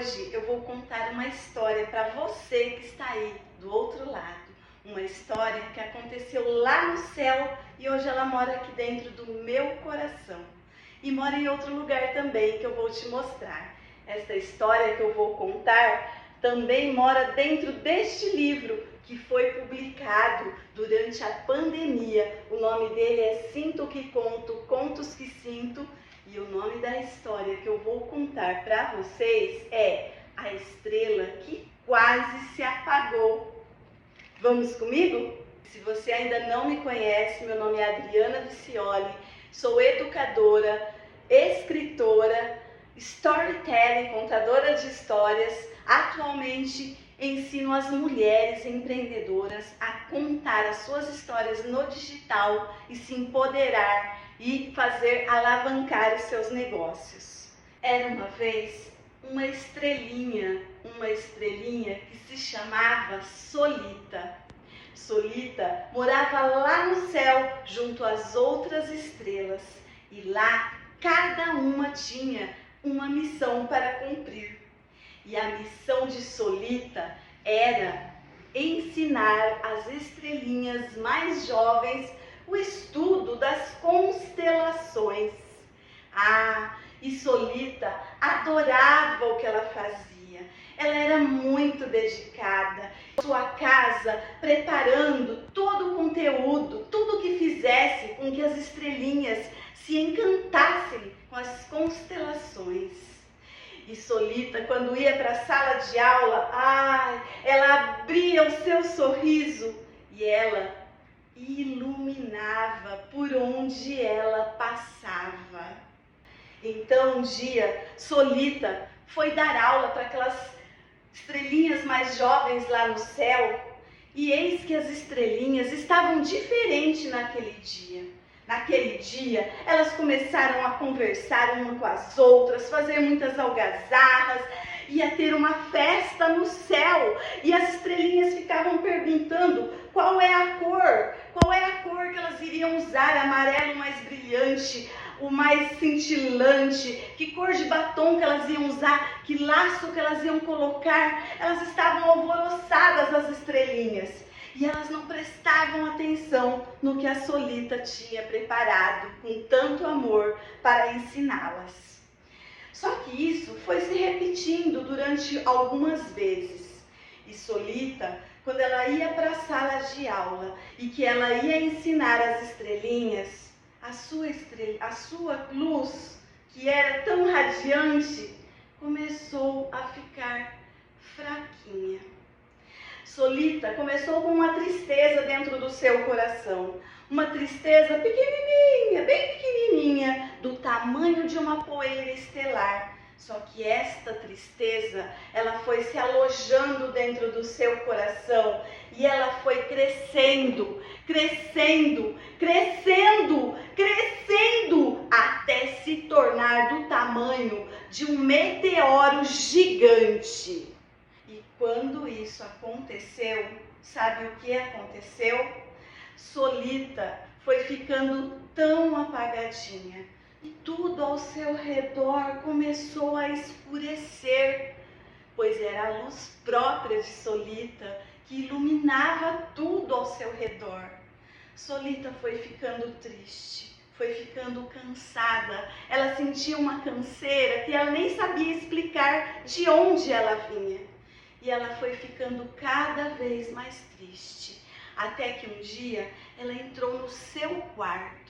hoje eu vou contar uma história para você que está aí do outro lado. Uma história que aconteceu lá no céu e hoje ela mora aqui dentro do meu coração. E mora em outro lugar também que eu vou te mostrar. Esta história que eu vou contar também mora dentro deste livro que foi publicado durante a pandemia. O nome dele é Sinto o que Conto, Contos que Sinto. E o nome da história que eu vou contar para vocês é A Estrela que Quase se Apagou. Vamos comigo? Se você ainda não me conhece, meu nome é Adriana Vicioli, sou educadora, escritora, storytelling, contadora de histórias. Atualmente ensino as mulheres empreendedoras a contar as suas histórias no digital e se empoderar e fazer alavancar os seus negócios. Era uma vez uma estrelinha que se chamava Solita. Solita morava lá no céu junto às outras estrelas e lá cada uma tinha uma missão para cumprir. E a missão de Solita era ensinar as estrelinhas mais jovens o estudo das constelações. E Solita adorava o que ela fazia. Ela era muito dedicada. Sua casa, preparando todo o conteúdo, tudo que fizesse com que as estrelinhas se encantassem com as constelações. E Solita, quando ia para a sala de aula, ela abria o seu sorriso e ela iluminava por onde ela passava. Então um dia Solita foi dar aula para aquelas estrelinhas mais jovens lá no céu e eis que as estrelinhas estavam diferentes naquele dia. Naquele dia elas começaram a conversar uma com as outras, fazer muitas algazarras, ia ter uma festa no céu e as estrelinhas ficavam perguntando qual é a cor que elas iriam usar, amarelo mais brilhante, o mais cintilante, que cor de batom que elas iam usar, que laço que elas iam colocar. Elas estavam alvoroçadas, as estrelinhas, e elas não prestavam atenção no que a Solita tinha preparado com tanto amor para ensiná-las. Só que isso foi se repetindo durante algumas vezes. E Solita, quando ela ia para a sala de aula e que ela ia ensinar as estrelinhas, a sua luz, que era tão radiante, começou a ficar fraquinha. Solita começou com uma tristeza dentro do seu coração. Uma tristeza pequenininha, bem pequenininha, do tamanho de uma poeira estelar. Só que esta tristeza, ela foi se alojando dentro do seu coração e ela foi crescendo, crescendo, crescendo, crescendo, até se tornar do tamanho de um meteoro gigante. E quando isso aconteceu, sabe o que aconteceu? Solita foi ficando tão apagadinha e tudo ao seu redor começou a escurecer, pois era a luz própria de Solita que iluminava tudo ao seu redor. Solita foi ficando triste, foi ficando cansada, ela sentia uma canseira que ela nem sabia explicar de onde ela vinha. E ela foi ficando cada vez mais triste, até que um dia ela entrou no seu quarto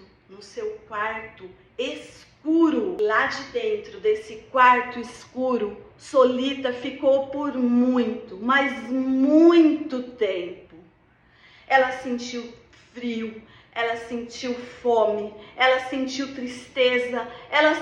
escuro. Lá de dentro desse quarto escuro, Solita ficou por muito, mas muito tempo. Ela sentiu frio, ela sentiu fome, ela sentiu tristeza, ela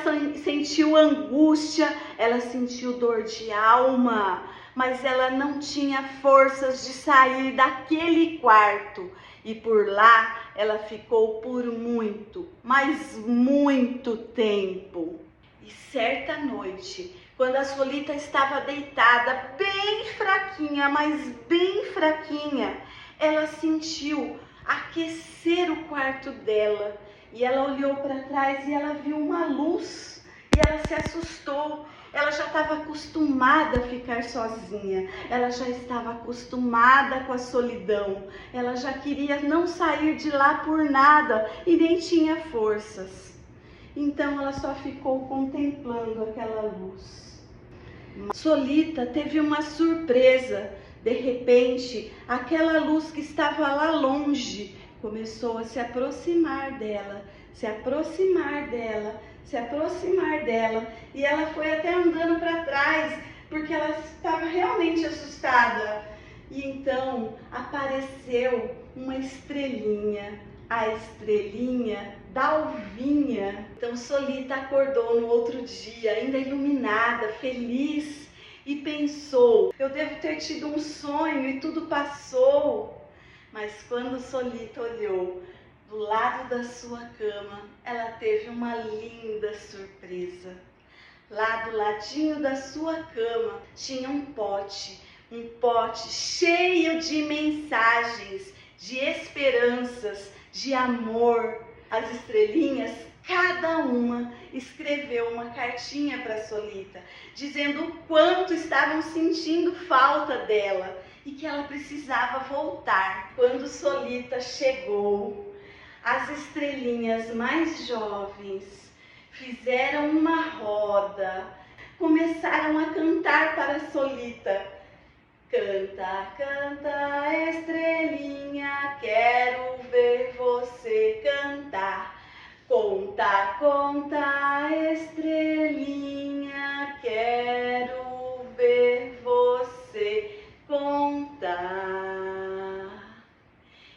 sentiu angústia, ela sentiu dor de alma, mas ela não tinha forças de sair daquele quarto. E por lá ela ficou por muito, mas muito tempo. E certa noite, quando a Solita estava deitada, bem fraquinha, mas bem fraquinha, ela sentiu aquecer o quarto dela. E ela olhou para trás e ela viu uma luz. E ela se assustou Ela já estava acostumada a ficar sozinha, ela já estava acostumada com a solidão, ela já queria não sair de lá por nada e nem tinha forças. Então ela só ficou contemplando aquela luz. Solita teve uma surpresa. De repente, aquela luz que estava lá longe começou a se aproximar dela, se aproximar dela, se aproximar dela, e ela foi até andando para trás, porque ela estava realmente assustada. E então apareceu uma estrelinha, a estrelinha Dalvinha. Então Solita acordou no outro dia, ainda iluminada, feliz, e pensou: eu devo ter tido um sonho e tudo passou. Mas quando Solita olhou do lado da sua cama, ela teve uma linda surpresa. Lá do ladinho da sua cama tinha um pote cheio de mensagens, de esperanças, de amor. As estrelinhas, cada uma escreveu uma cartinha para Solita, dizendo o quanto estavam sentindo falta dela e que ela precisava voltar. Quando Solita chegou, as estrelinhas mais jovens fizeram uma roda, começaram a cantar para Solita. Canta, canta, estrelinha, quero ver você cantar. Conta, conta, estrelinha, quero ver você contar.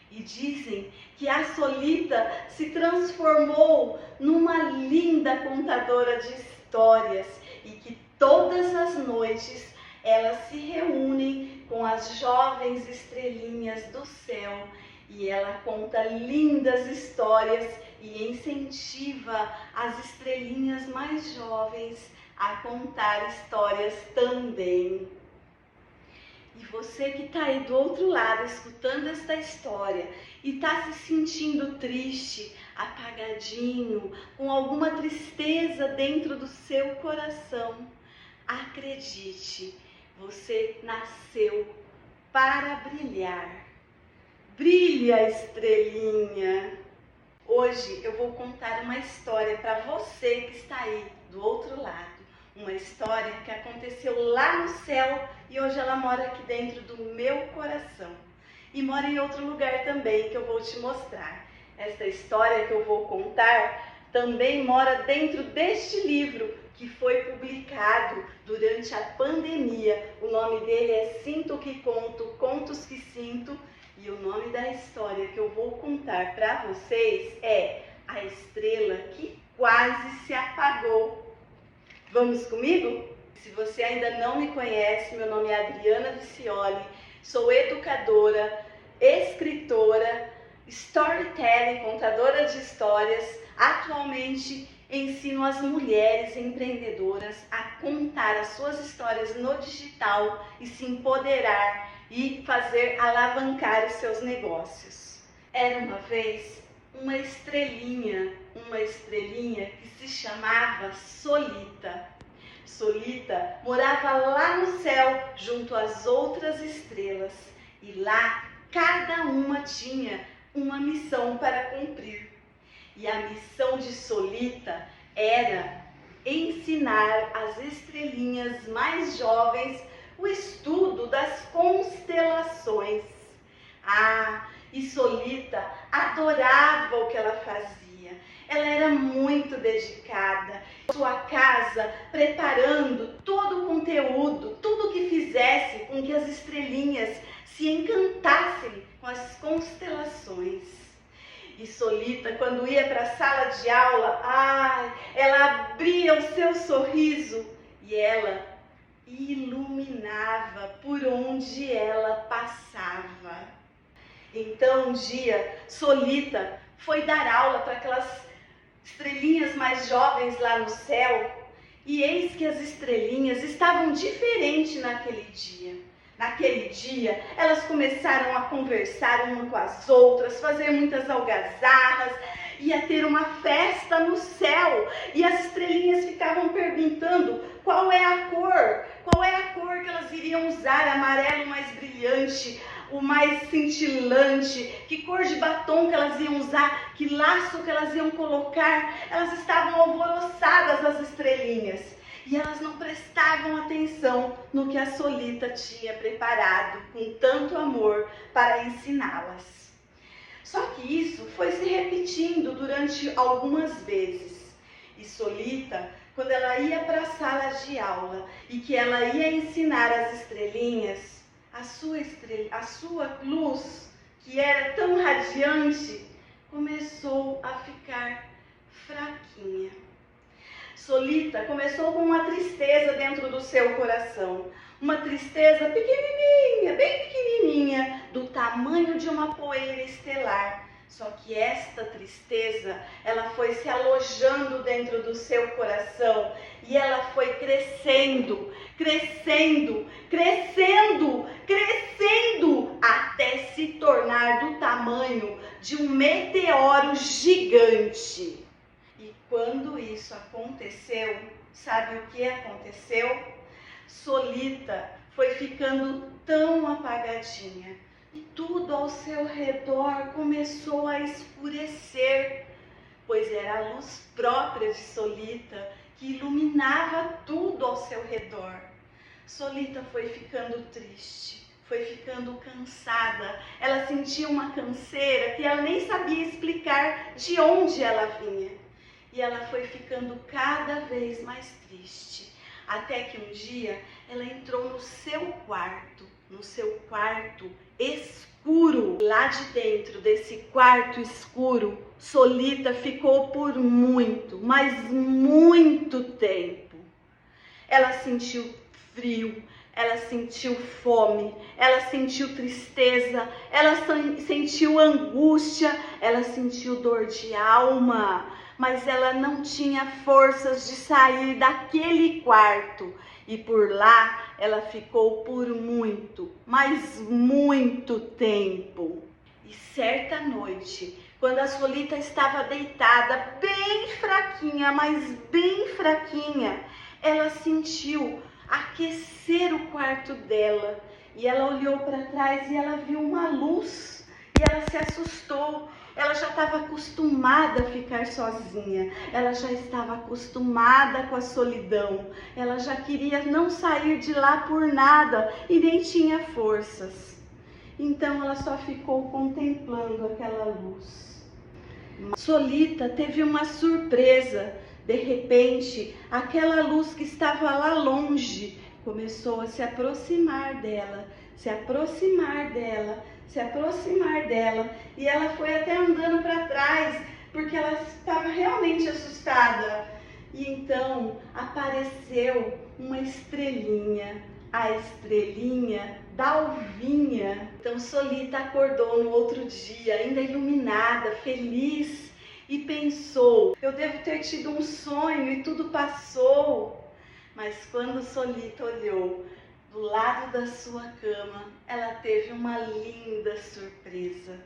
E dizem que a Solita se transformou numa linda contadora de histórias e que todas as noites elas se reúnem com as jovens estrelinhas do céu e ela conta lindas histórias e incentiva as estrelinhas mais jovens a contar histórias também. E você que está aí do outro lado escutando esta história e está se sentindo triste, apagadinho, com alguma tristeza dentro do seu coração, acredite, você nasceu para brilhar. Brilha, estrelinha! Hoje eu vou contar uma história para você que está aí do outro lado. Uma história que aconteceu lá no céu e hoje ela mora aqui dentro do meu coração. E mora em outro lugar também que eu vou te mostrar. Esta história que eu vou contar também mora dentro deste livro que foi publicado durante a pandemia. O nome dele é Sinto o que Conto, Contos que Sinto. E o nome da história que eu vou contar para vocês é A Estrela que Quase se Apagou. Vamos comigo? Se você ainda não me conhece, meu nome é Adriana Vicioli, sou educadora, escritora, storytelling, contadora de histórias. Atualmente ensino as mulheres empreendedoras a contar as suas histórias no digital e se empoderar e fazer alavancar os seus negócios. Era uma vez uma estrelinha que se chamava Solita. Solita morava lá no céu junto às outras estrelas e lá cada uma tinha uma missão para cumprir. E a missão de Solita era ensinar as estrelinhas mais jovens o estudo das constelações. E Solita adorava o que ela fazia. Ela era muito dedicada. Sua casa, preparando todo o conteúdo, tudo que fizesse com que as estrelinhas se encantassem com as constelações. E Solita, quando ia para a sala de aula, ela abria o seu sorriso e ela iluminava por onde ela passava. Então um dia Solita foi dar aula para aquelas estrelinhas mais jovens lá no céu e eis que as estrelinhas estavam diferentes naquele dia. Naquele dia elas começaram a conversar uma com as outras, fazer muitas algazarras ia ter uma festa no céu. E as estrelinhas ficavam perguntando qual é a cor que elas iriam usar, amarelo mais brilhante, o mais cintilante, que cor de batom que elas iam usar, que laço que elas iam colocar. Elas estavam alvoroçadas, as estrelinhas, e elas não prestavam atenção no que a Solita tinha preparado com tanto amor para ensiná-las. Só que isso foi se repetindo durante algumas vezes. E Solita, quando ela ia para a sala de aula e que ela ia ensinar as estrelinhas, a sua luz, que era tão radiante, começou a ficar fraquinha. Solita começou com uma tristeza dentro do seu coração. Uma tristeza pequenininha, bem pequenininha, do tamanho de uma poeira estelar. Só que esta tristeza, ela foi se alojando dentro do seu coração e ela foi crescendo, crescendo, crescendo, crescendo, até se tornar do tamanho de um meteoro gigante. E quando isso aconteceu, sabe o que aconteceu? Solita foi ficando tão apagadinha e tudo ao seu redor começou a escurecer, pois era a luz própria de Solita que iluminava tudo ao seu redor. Solita foi ficando triste, foi ficando cansada. Ela sentia uma canseira que ela nem sabia explicar de onde ela vinha. E ela foi ficando cada vez mais triste. Até que um dia ela entrou no seu quarto escuro. Lá de dentro desse quarto escuro, Solita ficou por muito, mas muito tempo. Ela sentiu frio, ela sentiu fome, ela sentiu tristeza, ela sentiu angústia, ela sentiu dor de alma. Mas ela não tinha forças de sair daquele quarto. E por lá ela ficou por muito, mas muito tempo. E certa noite, quando a Solita estava deitada, bem fraquinha, mas bem fraquinha, ela sentiu aquecer o quarto dela. E ela olhou para trás e ela viu uma luz. E ela se assustou. Ela já estava acostumada a ficar sozinha, ela já estava acostumada com a solidão, ela já queria não sair de lá por nada e nem tinha forças. Então ela só ficou contemplando aquela luz. Solita teve uma surpresa. De repente, aquela luz que estava lá longe começou a se aproximar dela, se aproximar dela, se aproximar dela, e ela foi até andando para trás, porque ela estava realmente assustada. E então apareceu uma estrelinha, a estrelinha Dalvinha. Então Solita acordou no outro dia, ainda iluminada, feliz, e pensou: eu devo ter tido um sonho e tudo passou. Mas quando Solita olhou do lado da sua cama, ela teve uma linda surpresa.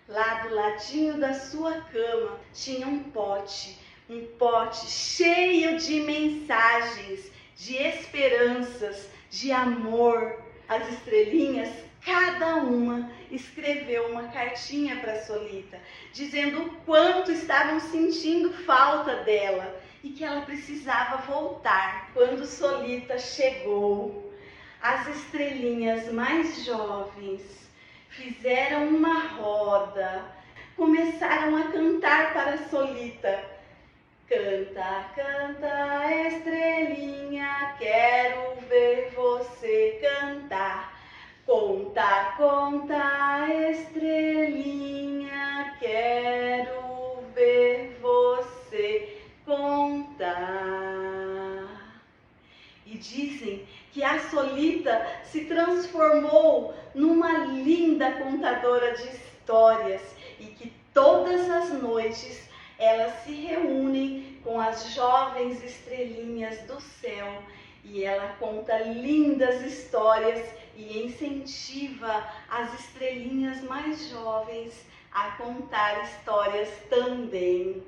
Lá do ladinho da sua cama tinha um pote cheio de mensagens, de esperanças, de amor. As estrelinhas, cada uma escreveu uma cartinha para Solita, dizendo o quanto estavam sentindo falta dela e que ela precisava voltar. Quando Solita chegou, as estrelinhas mais jovens fizeram uma roda, começaram a cantar para Solita. Canta, canta, estrelinha, quero ver você cantar. Conta, conta, estrelinha, quero ver você contar. E dizem que a Solita se transformou numa linda contadora de histórias e que todas as noites elas se reúnem com as jovens estrelinhas do céu e ela conta lindas histórias e incentiva as estrelinhas mais jovens a contar histórias também.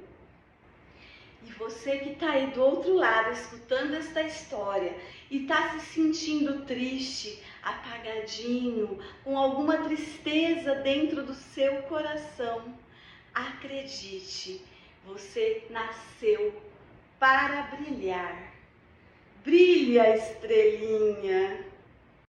E você que está aí do outro lado escutando esta história e está se sentindo triste, apagadinho, com alguma tristeza dentro do seu coração, acredite, você nasceu para brilhar. Brilha, estrelinha!